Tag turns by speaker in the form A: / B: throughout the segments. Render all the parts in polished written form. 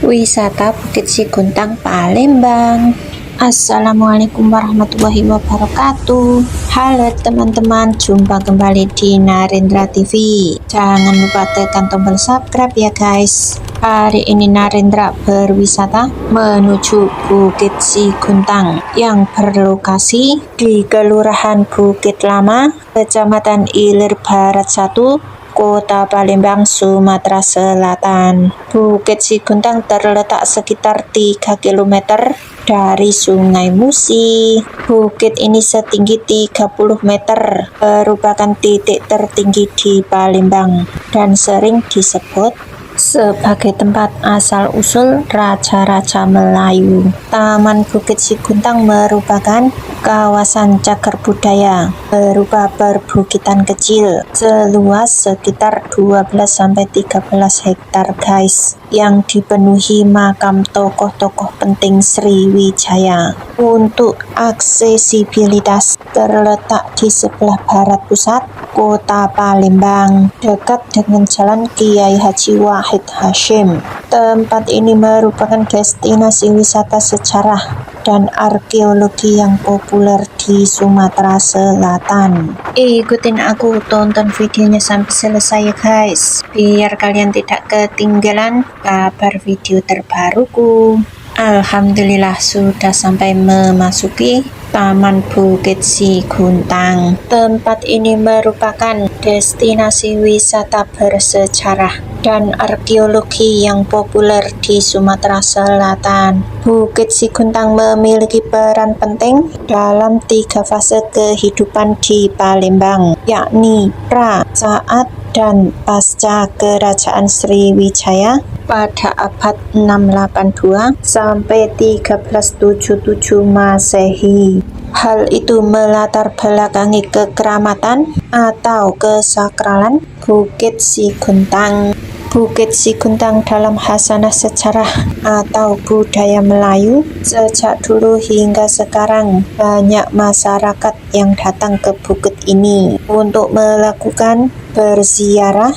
A: Wisata Bukit Siguntang Palembang. Assalamualaikum warahmatullahi wabarakatuh. Halo teman-teman, jumpa kembali di Narendra TV. Jangan lupa tekan tombol subscribe ya guys. Hari ini Narendra berwisata menuju Bukit Siguntang yang berlokasi di Kelurahan Bukit Lama, Kecamatan Ilir Barat 1, Kota Palembang, Sumatera Selatan. Bukit Siguntang terletak sekitar 3 km dari Sungai Musi. Bukit ini setinggi 30 meter, merupakan titik tertinggi di Palembang dan sering disebut sebagai tempat asal-usul Raja-Raja Melayu. Taman Bukit Siguntang merupakan kawasan cagar budaya berupa perbukitan kecil seluas sekitar 12-13 hektar guys, yang dipenuhi makam tokoh-tokoh penting Sriwijaya. Untuk aksesibilitas, terletak di sebelah barat pusat Kota Palembang, dekat dengan Jalan Kiai Haji Wahid Hasyim. Tempat ini merupakan destinasi wisata sejarah dan arkeologi yang populer di Sumatera Selatan. Ikutin aku, tonton videonya sampai selesai ya guys, biar kalian tidak ketinggalan kabar video terbaruku. Alhamdulillah sudah sampai memasuki Taman Bukit Siguntang. Tempat ini merupakan destinasi wisata bersejarah dan arkeologi yang populer di Sumatera Selatan. Bukit Siguntang memiliki peran penting dalam 3 fase kehidupan di Palembang, yakni pra, saat, dan pasca Kerajaan Sriwijaya pada abad 682 sampai 1377 Masehi. Hal itu melatar belakangi kekeramatan atau kesakralan Bukit Siguntang. Bukit Siguntang dalam khasanah sejarah atau budaya Melayu, sejak dulu hingga sekarang banyak masyarakat yang datang ke bukit ini untuk melakukan berziarah,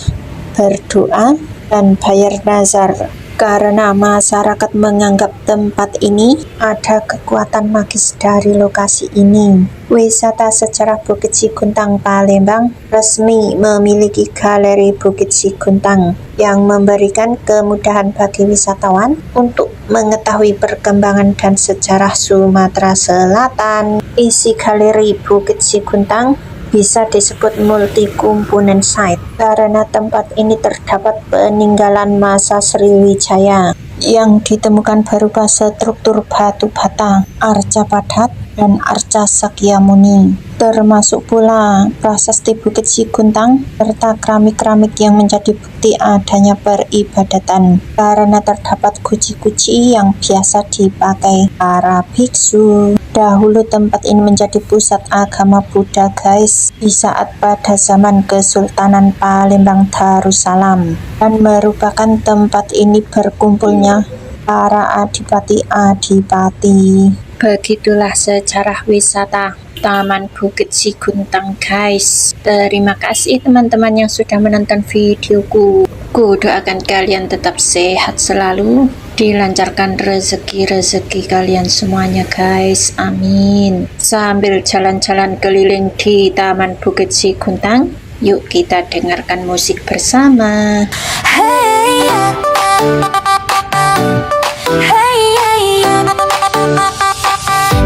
A: berdoa, dan bayar nazar, karena masyarakat menganggap tempat ini ada kekuatan magis dari lokasi ini. Wisata sejarah Bukit Siguntang Palembang resmi memiliki Galeri Bukit Siguntang yang memberikan kemudahan bagi wisatawan untuk mengetahui perkembangan dan sejarah Sumatera Selatan. Isi Galeri Bukit Siguntang bisa disebut multi-komponen site karena tempat ini terdapat peninggalan masa Sriwijaya yang ditemukan berupa struktur batu bata, arca padat, dan arca Sakyamuni, termasuk pula prasasti Bukit Siguntang serta keramik-keramik yang menjadi bukti adanya peribadatan, karena terdapat guci-guci yang biasa dipakai para biksu. Dahulu tempat ini menjadi pusat agama Buddha guys, di saat pada zaman Kesultanan Palembang Darussalam, dan merupakan tempat ini berkumpulnya para adipati-adipati. Begitulah sejarah wisata Taman Bukit Siguntang guys. Terima kasih teman-teman yang sudah menonton videoku. Ku doakan kalian tetap sehat selalu, dilancarkan rezeki-rezeki kalian semuanya guys, amin. Sambil jalan-jalan keliling di Taman Bukit Siguntang, yuk kita dengarkan musik bersama. Hey,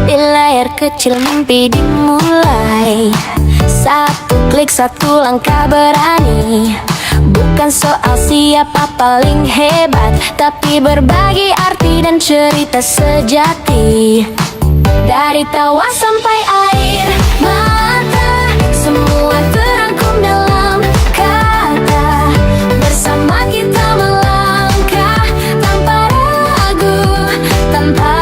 B: di layar kecil mimpi dimulai, satu klik satu langkah berani. Bukan soal siapa paling hebat, tapi berbagi arti dan cerita sejati. Dari tawa sampai air mata, semua terangkum dalam kata. Bersama kita melangkah tanpa ragu, tanpa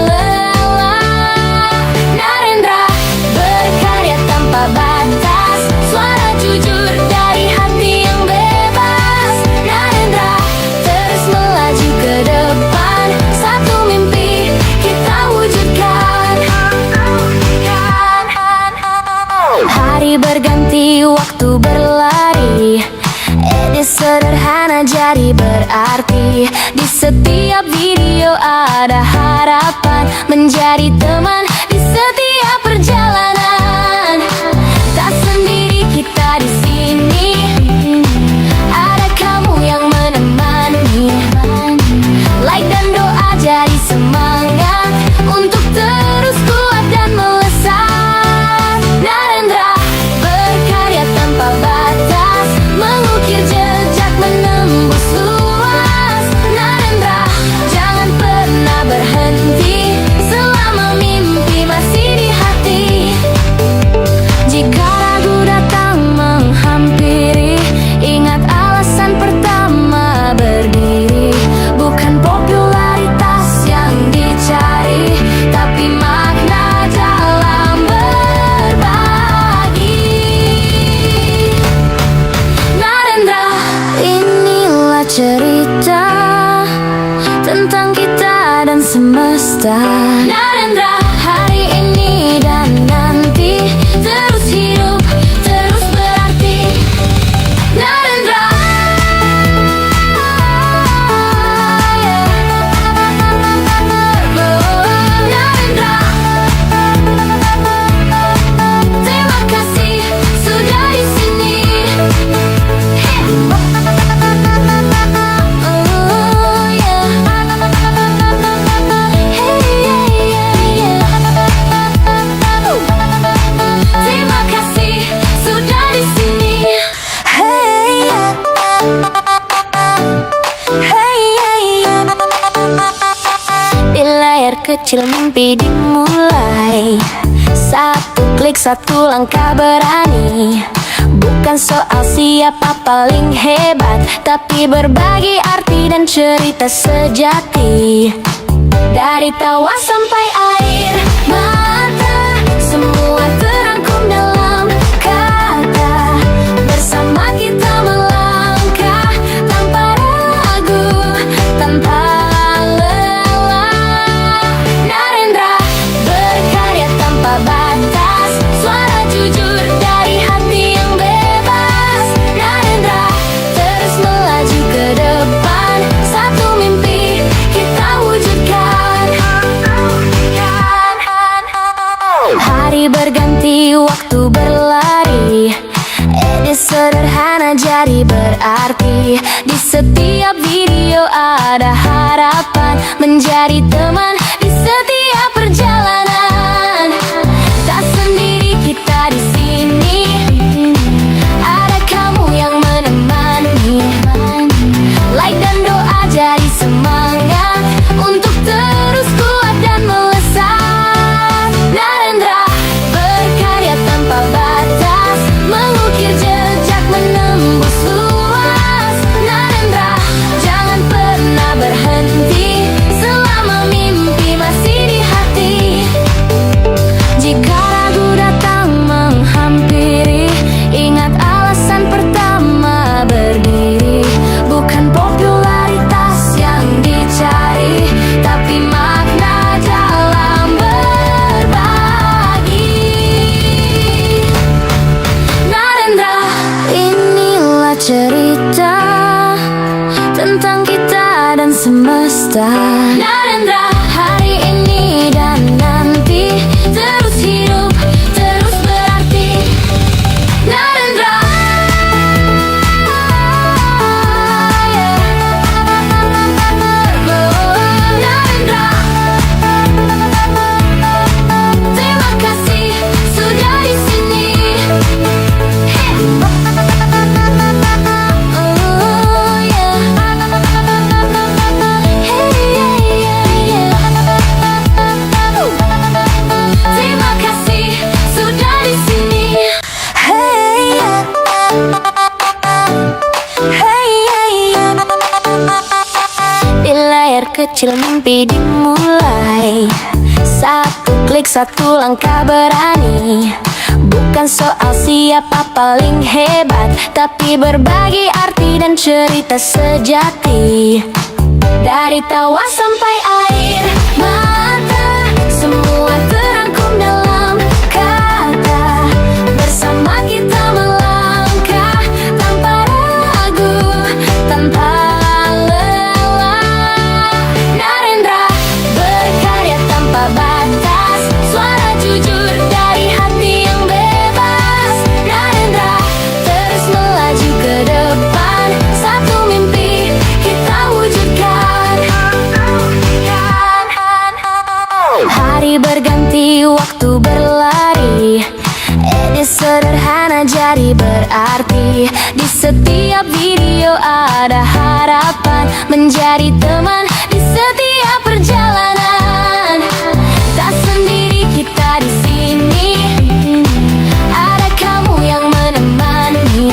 B: lelah. Narendra berkarya tanpa batas, suara jujur dari hati yang bebas. Narendra terus melaju ke depan, satu mimpi kita wujudkan. Hari berganti, waktu berlari, ide sederhana jadi berarti. Di setiap video ada harapan, menjadi teman di setiap perjalanan. Tak sendiri kita di sini, ada kamu yang menemani. Like dan doa jadi semangat untuk terus kuat dan melesat. Narendra berkarya tanpa batas, mengukir jejak menembus luas. Narendra jangan pernah berhenti selama mimpi masih di hati. Jika ragu datang menghampiri, ingat alasan pertama berdiri. Bukan popularitas yang dicari, tapi makna dalam berbagi. Narendra, inilah cerita tentang kita dan semesta. Narendra, hari ini dan nanti terus hidup, terus berarti. Narendra, Narendra, terima kasih sudah di sini. Terima kasih sudah di sini. Di layar kecil mimpi dimulai, satu klik satu langkah berani. Bukan soal siapa paling hebat, tapi berbagi arti dan cerita sejati. Dari tawa sampai air mata, semua terangkum dalam kata. Bersama kita melangkah tanpa ragu, tanpa lelah. Narendra berkarya tanpa batas, suara jujur dari hati yang bebas. Narendra terus melaju ke depan, satu mimpi kita wujudkan. Hari berganti, waktu berlari, ide sederhana jadi berarti. Di setiap video ada harapan, menjadi teman di setiap perjalanan. Tak sendiri kita di sini, ada kamu yang menemani. Like dan doa jadi semangat untuk terus kuat dan melesat. Narendra berkarya tanpa batas, mengukir jejak menembus luas. Narendra jangan pernah berhenti selama mimpi masih di hati. Jika ragu datang menghampiri, ingat alasan pertama berdiri. Bukan popularitas yang dicari, tapi makna dalam berbagi. Narendra, inilah cerita tentang kita dan semesta. Narendra, hari ini dan nanti terus hidup, terus berarti. Narendra, Narendra, terima kasih sudah di sini. Terima kasih sudah di sini. Di layar kecil mimpi dimulai, satu klik satu langkah berani. Bukan soal siapa paling hebat, tapi berbagi arti dan cerita sejati. Dari tawa sampai air mata, semua terangkum dalam kata. Bersama kita melangkah tanpa ragu, tanpa lelah. setiap video ada harapan, menjadi teman di setiap perjalanan. Tak sendiri kita di sini, ada kamu yang menemani.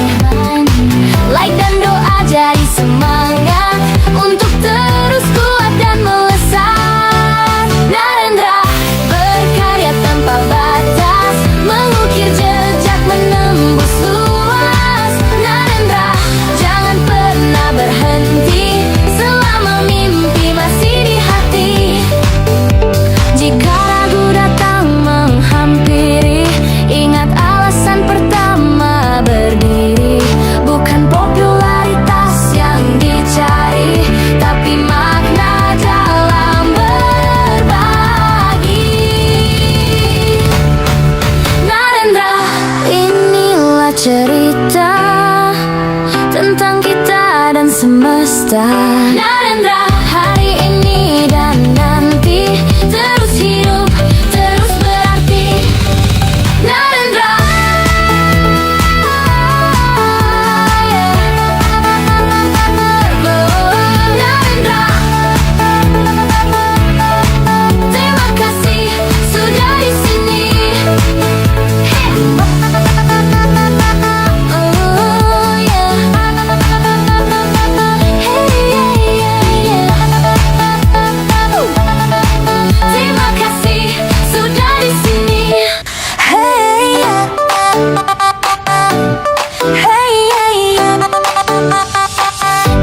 B: Like dan doa jadi semangat untuk terus kuat dan melesat. Narendra berkarya tanpa batas, mengukir jejak menembus luas. Narendra jangan pernah berhenti selama mimpi masih di hati. Jika ragu datang menghampiri, ingat alasan pertama berdiri. Bukan popularitas yang dicari, tapi makna dalam berbagi. Narendra, inilah cerita tentang kita dan semesta. Narendra, hari ini dan nanti terus hidup, terus berarti. Narendra, Narendra, terima kasih sudah di sini. Oh yeah. Terima kasih sudah di sini. Hey yeah. Hey yeah.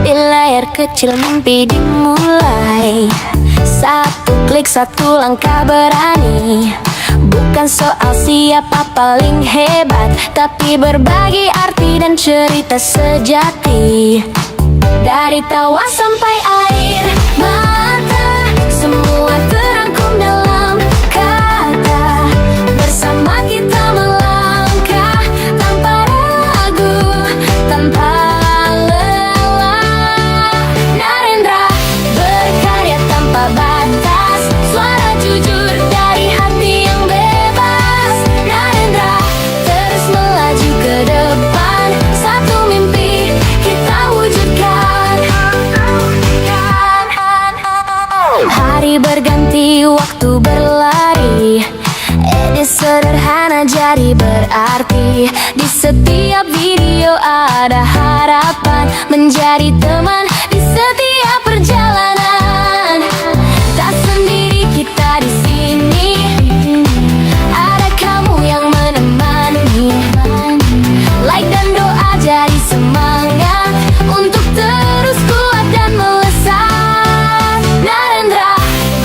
B: Di layar kecil mimpi dimulai, satu klik satu langkah berani. Bukan soal siapa paling hebat, tapi berbagi arti dan cerita sejati. Dari tawa sampai air mata, semua terangkum dalam kata. Bersama kita melangkah tanpa ragu, tanpa lelah. Narendra berkarya tanpa batas, suara jujur dari hati yang bebas. Narendra terus melaju ke depan, satu mimpi kita wujudkan. Hari berganti, waktu berlari, edit sederhana jadi berarti. Di setiap video ada harapan, menjadi teman di setiap perjalanan. Tak sendiri kita di sini, ada kamu yang menemani. Like dan doa jadi semangat untuk terus kuat dan melesat. Narendra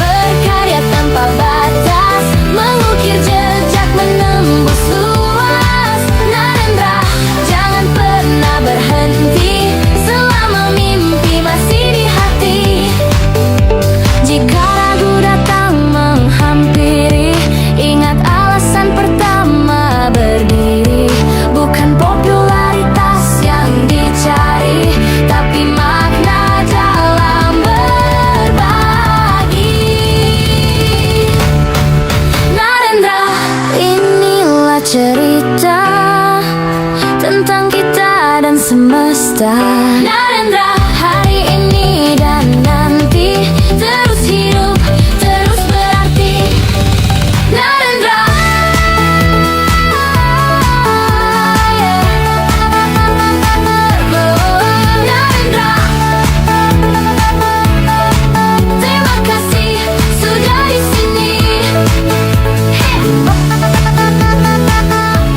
B: berkarya tanpa batas, mengukir jejak menembus luas. Narendra jangan pernah berhenti selama mimpi masih di hati. Jika ragu datang menghampiri, ingat alasan pertama berdiri. Bukan popularitas yang dicari, tapi makna dalam berbagi. Narendra, inilah cerita tentang kita dan semesta. Narendra, hari ini dan nanti terus hidup, terus berarti. Narendra, Narendra, terima kasih sudah di sini.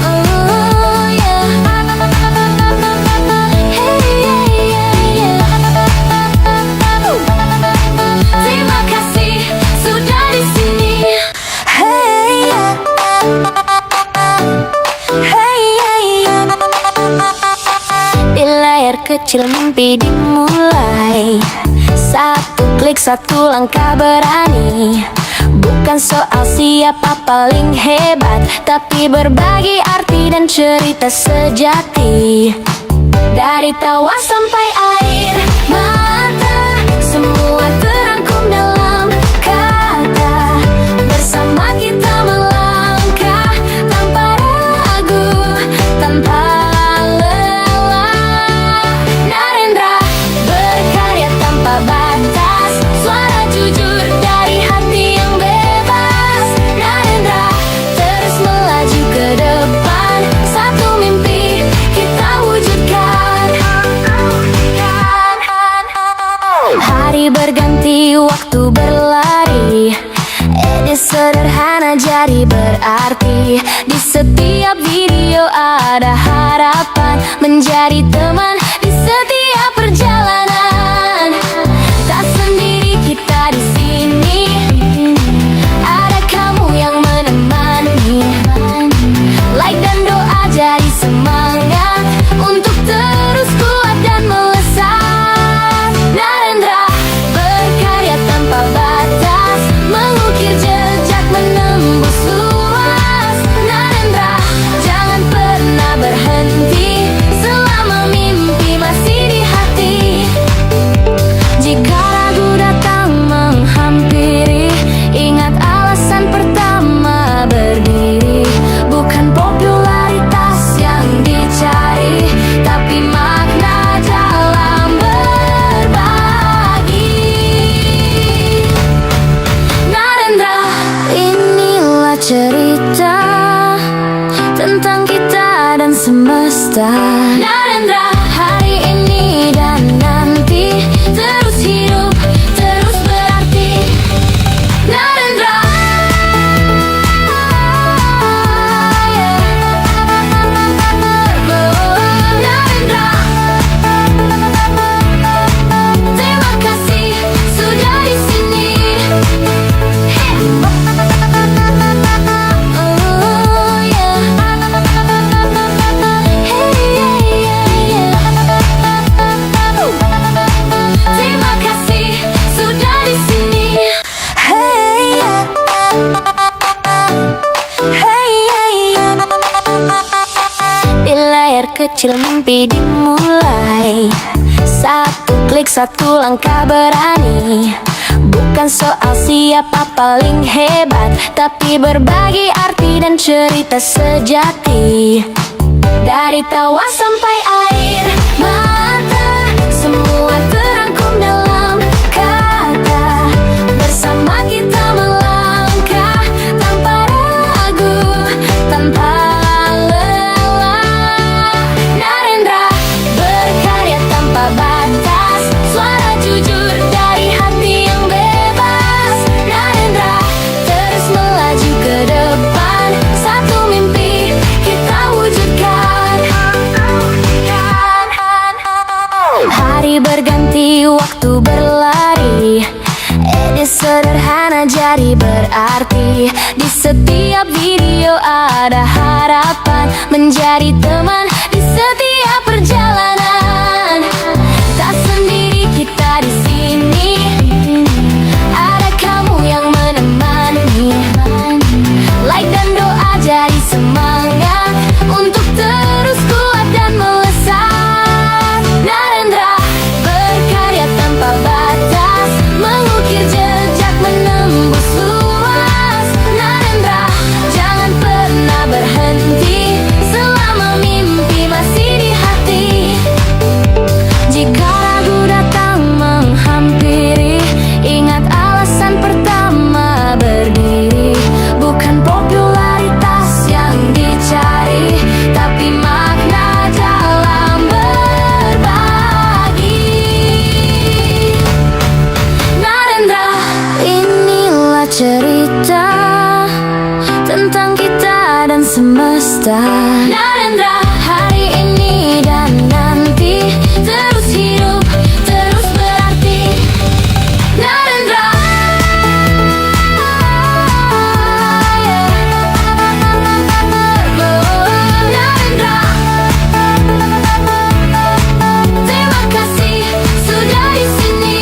B: Oh yeah. Terima kasih sudah di sini. Hey yeah. Hey yeah. Di layar kecil mimpi dimulai, satu klik satu langkah berani. Bukan soal siapa paling hebat, tapi berbagi arti dan cerita sejati. Dari tawa sampai air mata, semua terangkum dalam kata. Bersama kita melangkah tanpa ragu, tanpa lelah. berganti waktu berlari. Edit sederhana jadi berarti. Di setiap video ada harapan, menjadi teman di setiap perjalanan. Tak sendiri kita di sini, ada kamu yang menemani. Like dan doa jadi semangat untuk terus kuat dan melesat. Narendra berkarya tanpa batas, mengukir jejak menembus luas. Narendra jangan pernah berhenti selama mimpi masih di hati. Jika ragu datang menghampiri, ingat alasan pertama berdiri. Bukan popularitas yang dicari, tapi makna dalam berbagi. Narendra, inilah cerita tentang kita dan semesta. Narendra, hari ini dan nanti terus hidup, terus berarti. Narendra, Narendra, terima kasih sudah di sini. Oh yeah. Terima kasih sudah di sini. Hey, di layar kecil mimpi dimulai. Satu klik, satu langkah berani. Bukan soal siapa paling hebat, tapi berbagi arti dan cerita sejati. Dari tawa sampai air mata, semua terangkum dalam kata. Bersama kita melangkah tanpa ragu, tanpa lelah. Narendra berkarya tanpa batas, suara jujur dari hati yang bebas. Narendra terus melaju ke depan, satu mimpi kita wujudkan. Hari berganti waktu berlari. Edit sederhana jadi berarti. Di setiap video ada harapan, menjadi teman di setiap perjalanan. Tak sendiri kita di sini, ada kamu yang menemani. Like dan doa jadi semangat untuk terus kuat dan melesat. Narendra berkarya tanpa batas, mengukir jejak menembus luas. Narendra jangan pernah berhenti selama mimpi masih di hati. Jika ragu datang menghampiri, ingat alasan pertama berdiri. Bukan popularitas yang dicari, tapi makna dalam berbagi. Narendra, inilah cerita tentang kita dan semesta. Narendra, hari ini dan nanti terus hidup, terus berarti. Narendra, Narendra, terima kasih sudah di sini.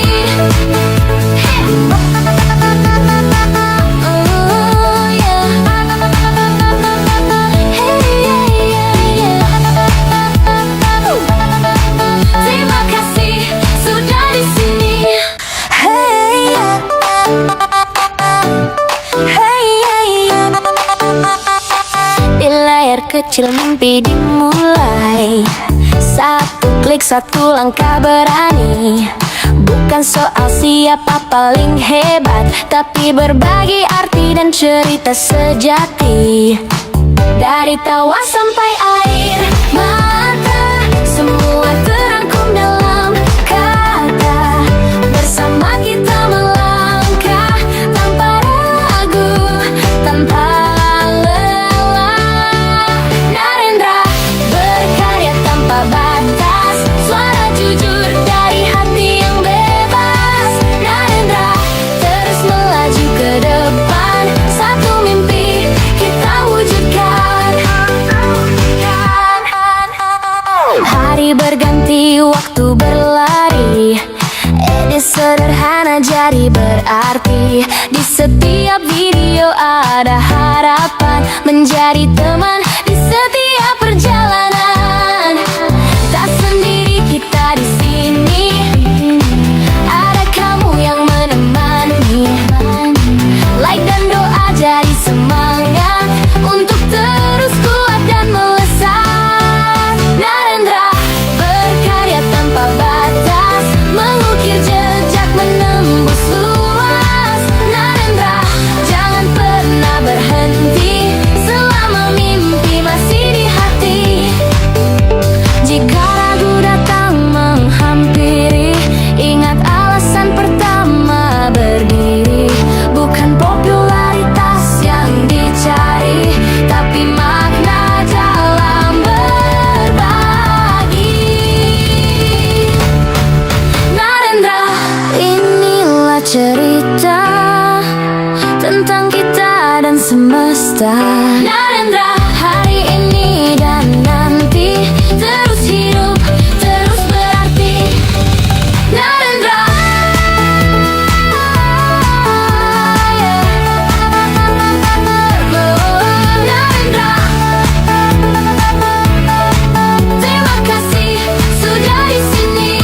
B: Oh yeah. Terima kasih sudah di sini. Di layar kecil mimpi dimulai. Satu klik, satu langkah berani. Bukan soal siapa paling hebat, tapi berbagi arti dan cerita sejati. Dari tawa sampai air mata, semua terangkum dalam kata. Bersama kita melangkah jadi berarti. Di setiap video ada harapan, menjadi teman di setiap perjalanan. Tak sendiri kita di sini, ada kamu yang menemani. Like dan doa jadi semangat untuk terus kuat dan melesat. Narendra berkarya tanpa batas, mengukir jejak menembus luas. Narendra jangan pernah berhenti selama mimpi masih di hati. Jika ragu datang menghampiri, ingat alasan pertama berdiri. Bukan popularitas yang dicari, tapi makna dalam berbagi. Narendra, inilah cerita tentang kita dan semesta. Narendra, hari ini dan nanti terus hidup, terus berarti. Narendra, Narendra, terima kasih sudah di sini.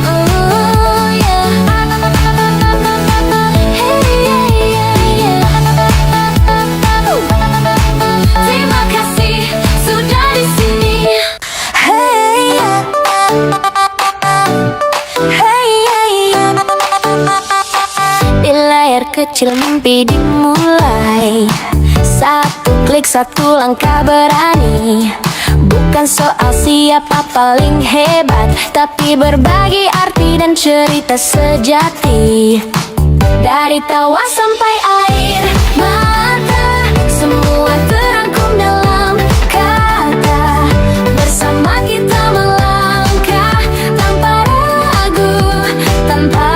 B: Oh yeah. Terima kasih sudah di sini. Di layar kecil mimpi dimulai, satu klik satu langkah berani. Bukan soal siapa paling hebat, tapi berbagi arti dan cerita sejati. Dari tawa sampai air mata, semua terangkum dalam kata. Bersama kita melangkah tanpa ragu, tanpa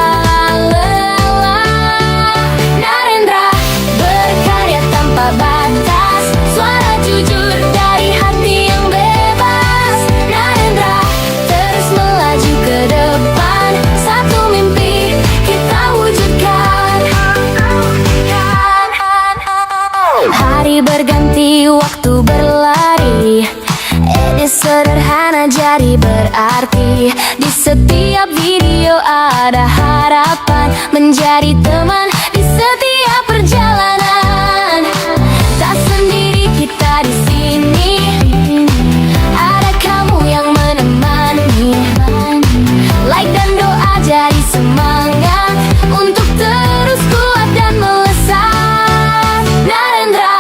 B: lelah. Narendra berkarya tanpa batas, suara jujur dari hati yang bebas. Narendra terus melaju ke depan, satu mimpi kita wujudkan. Hari berganti, waktu berlari, edit sederhana jadi berarti. Di setiap video ada harapan, menjadi teman di setiap perjalanan. Tak sendiri kita di sini, ada kamu yang menemani. Like dan doa jadi semangat untuk terus kuat dan melesat. Narendra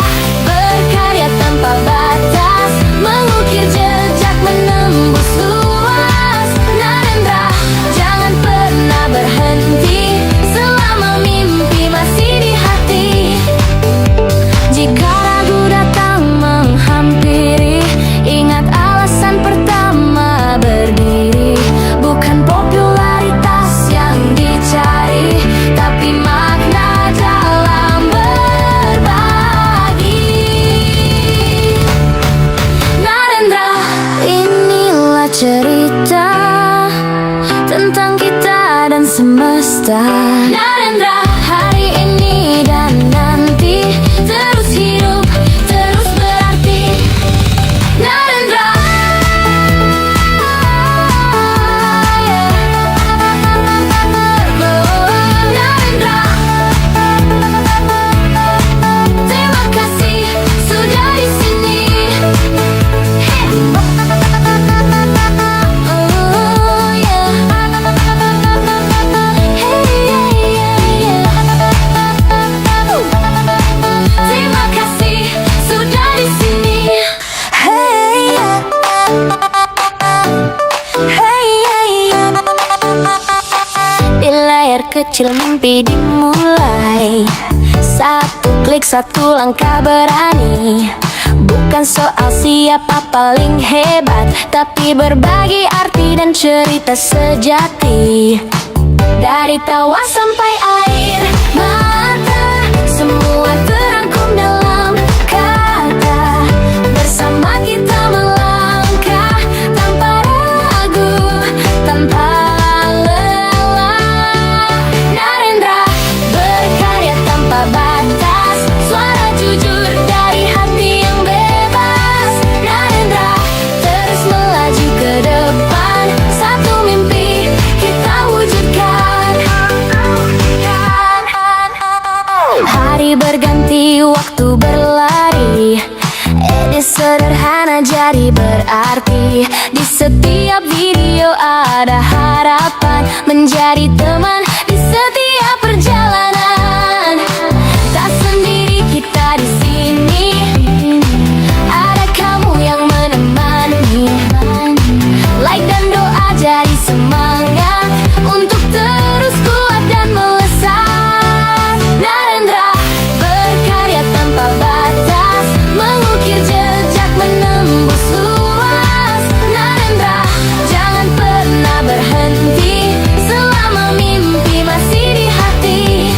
B: berkarya tanpa batas, mengukir jejak menembus luas. Narendra jangan pernah berhenti selama mimpi masih di hati. Jika ragu datang menghampiri, ingat alasan pertama berdiri. Bukan popularitas yang dicari, tapi makna dalam berbagi. Narendra, inilah cerita tentang kita dan semesta. Narendra, hari ini dan nanti terus hidup, terus berarti. Narendra, Narendra, terima kasih sudah di sini. Oh yeah. Terima kasih sudah di sini. Di layar kecil mimpi dimulai, satu klik satu langkah berani. Bukan soal siapa paling hebat, tapi berbagi arti dan cerita sejati. Dari tawa sampai air mata, semua terangkum dalam kata. Bersama kita melangkah tanpa ragu, tanpa sederhana jadi berarti. Di setiap video ada harapan, menjadi teman di setiap perjalanan. Tak sendiri kita di sini, ada kamu yang menemani. Like dan doa jadi semangat untuk terus kuat dan melesat. Narendra berkarya tanpa batas, mengukir jejak menembus luas. Narendra jangan pernah berhenti selama mimpi masih di hati.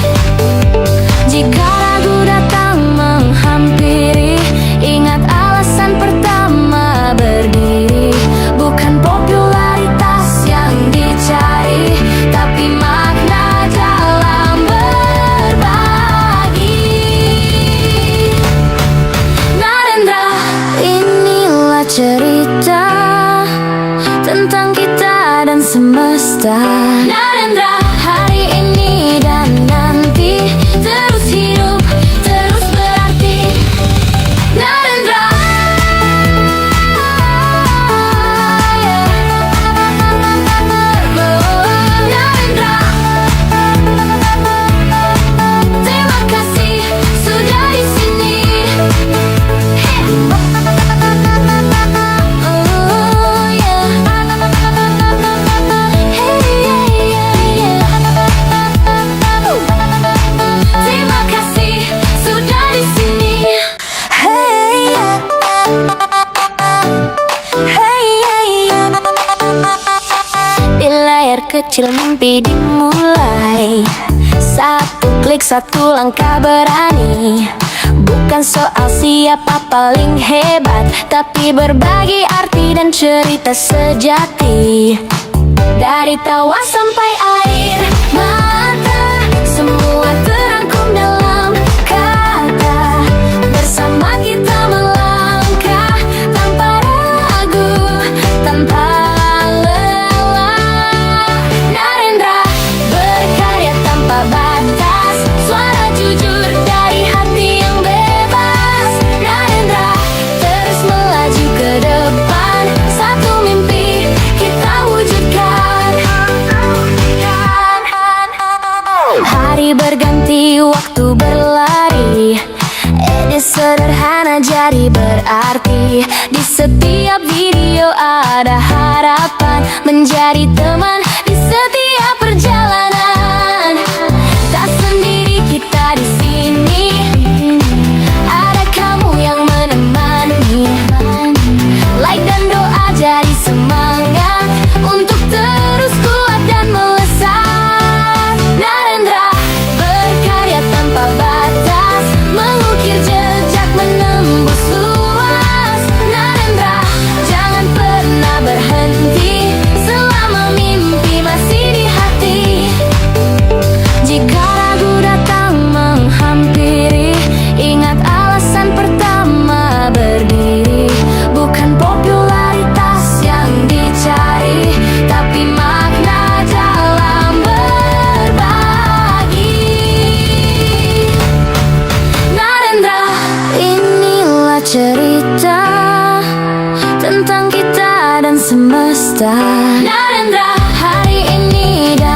B: Jika ragu datang menghampiri, ingat alasan pertama berdiri. Bukan popularitas yang dicari, tapi makna dalam berbagi. Narendra, inilah cerita tentang kita dan semesta. Narendra, hari ini dan nanti terus hidup, terus berarti. Narendra, Narendra, terima kasih sudah di sini. Oh yeah. Terima kasih sudah di sini. Hey yeah. Hey yeah. Di layar kecil mimpi dimulai, satu klik satu langkah berani. Bukan soal siapa paling hebat, tapi berbagi arti dan cerita sejati. Dari tawa sampai air mata, semua terangkum dalam kata. Bersama kita melangkah tanpa ragu, tanpa lelah. Narendra berkarya tanpa batas, suara jujur dari hati yang bebas. Narendra terus melaju ke depan, satu mimpi kita wujudkan. Hari berganti, waktu berlari, edit sederhana jadi berarti. Di setiap video ada harapan, menjadi teman di setiap perjalanan. Tak sendiri kita di sini, ada kamu yang menemani. Like dan doa jadi semangat untuk terus kuat dan melesat. Narendra berkarya tanpa batas, mengukir jejak menembus luas. Narendra jangan pernah berhenti selama mimpi masih di hati. Jika ragu datang menghampiri, ingat alasan pertama berdiri. Bukan popularitas yang dicari, tapi makna dalam berbagi. Narendra, inilah cerita tentang kita dan semesta. Narendra, hari ini dan